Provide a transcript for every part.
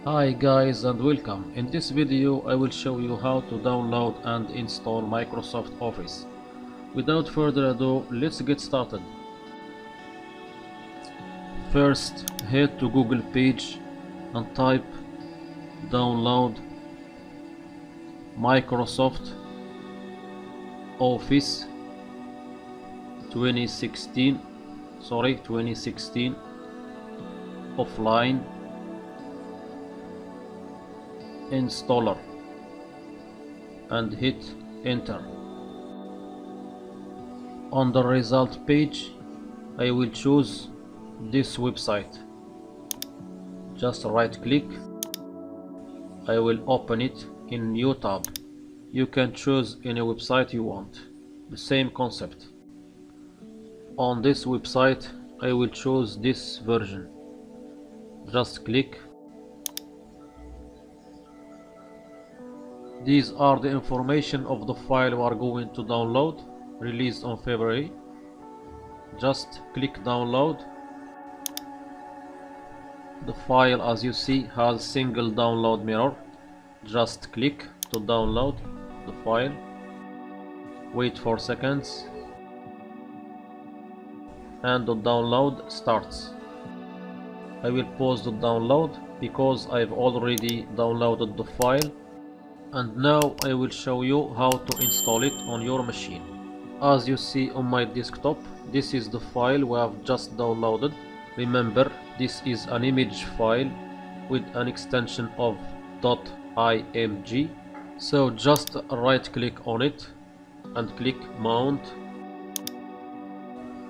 Hi guys and welcome. In this video I will show you how to download and install Microsoft Office. Without further ado, let's get started. First, head to Google page and type download Microsoft Office 2016 offline installer and hit enter. On the result page I will choose this website. Just right click. I will open it in new tab. You can choose any website you want. The same concept. On this website I will choose this version. Just click. These are the information of the file we are going to download, released on February. Just click download. The file, as you see, has single download mirror. Just click to download the file. Wait 4 seconds and the download starts. I will pause the download because I've already downloaded the file. And now I will show you how to install it on your machine. As you see on my desktop, this is the file we have just downloaded. Remember, this is an image file with an extension of .img. So just right click on it and click mount.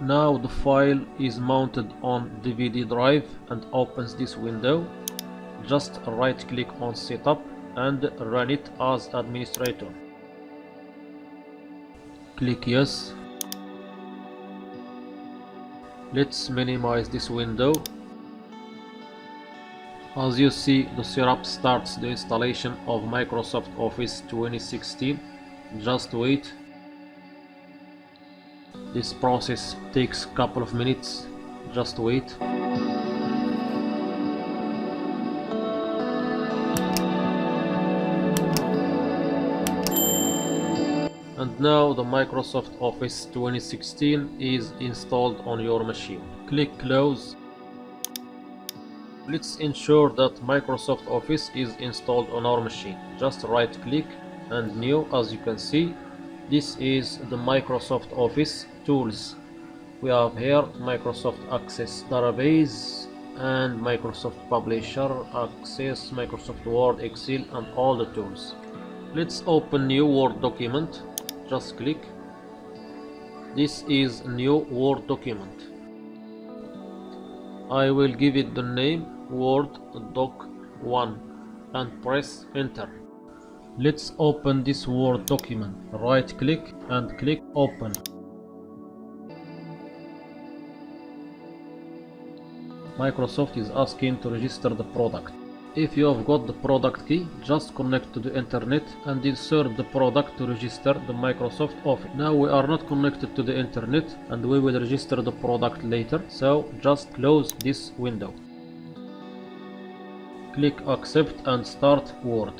Now the file is mounted on DVD drive and opens this window. Just right click on setup and run it as administrator. Click yes. Let's minimize this window. As you see, the setup starts the installation of Microsoft Office 2016. Just wait. This process takes a couple of minutes. Just wait. And now the Microsoft Office 2016 is installed on your machine. Click close. Let's ensure that Microsoft Office is installed on our machine. Just right click and new. As you can see, this is the Microsoft Office tools. We have here Microsoft Access Database and Microsoft Publisher, Access, Microsoft Word, Excel and all the tools. Let's open new Word document. Just click. This is new Word document. I will give it the name Word Doc 1 and press enter. Let's open this Word document. Right click and click open. Microsoft is asking to register the product. If you have got the product key, just connect to the internet and insert the product to register the Microsoft Office. Now we are not connected to the internet and we will register the product later, so just close this window. Click accept and start Word.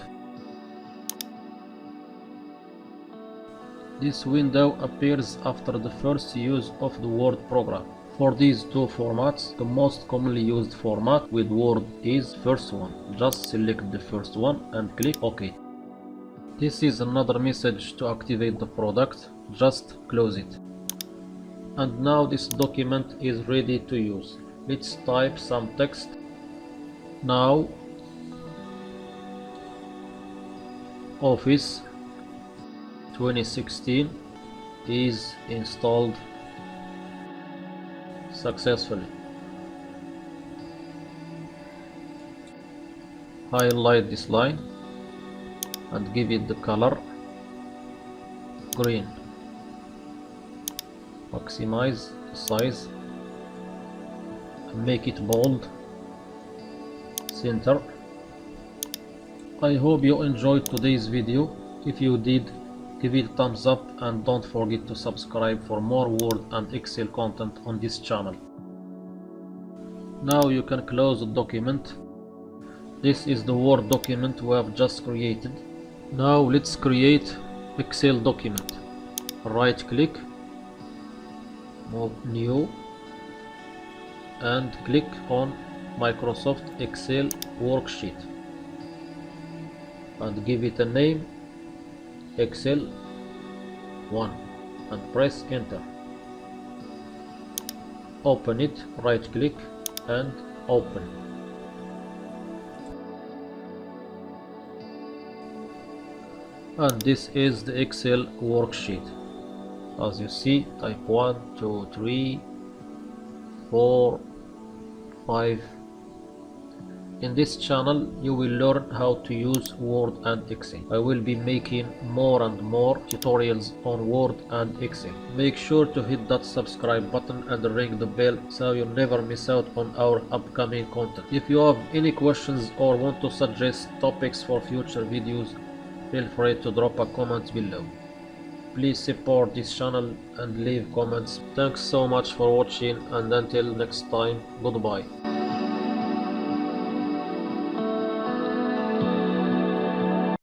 This window appears after the first use of the Word program. For these two formats, the most commonly used format with Word is first one. Just select the first one and click OK. This is another message to activate the product. Just close it. And now this document is ready to use. Let's type some text. Now Office 2016 is installed successfully. Highlight this line and give it the color green. Maximize the size and make it bold. Center. I hope you enjoyed today's video. If you did, give it a thumbs up and don't forget to subscribe for more Word and Excel content on this channel. Now you can close the document This is the Word document we have just created. Now let's create Excel document. Right click, move new, and click on Microsoft Excel worksheet and give it a name Excel 1 and press enter. Open it, right click and open. And this is the Excel worksheet. As you see, type 1, 2, 3, 4, 5. In this channel you will learn how to use Word and Excel. I will be making more and more tutorials on Word and Excel. Make sure to hit that subscribe button and ring the bell so you never miss out on our upcoming content. If you have any questions or want to suggest topics for future videos, feel free to drop a comment below. Please support this channel and leave comments. Thanks so much for watching, and until next time, goodbye.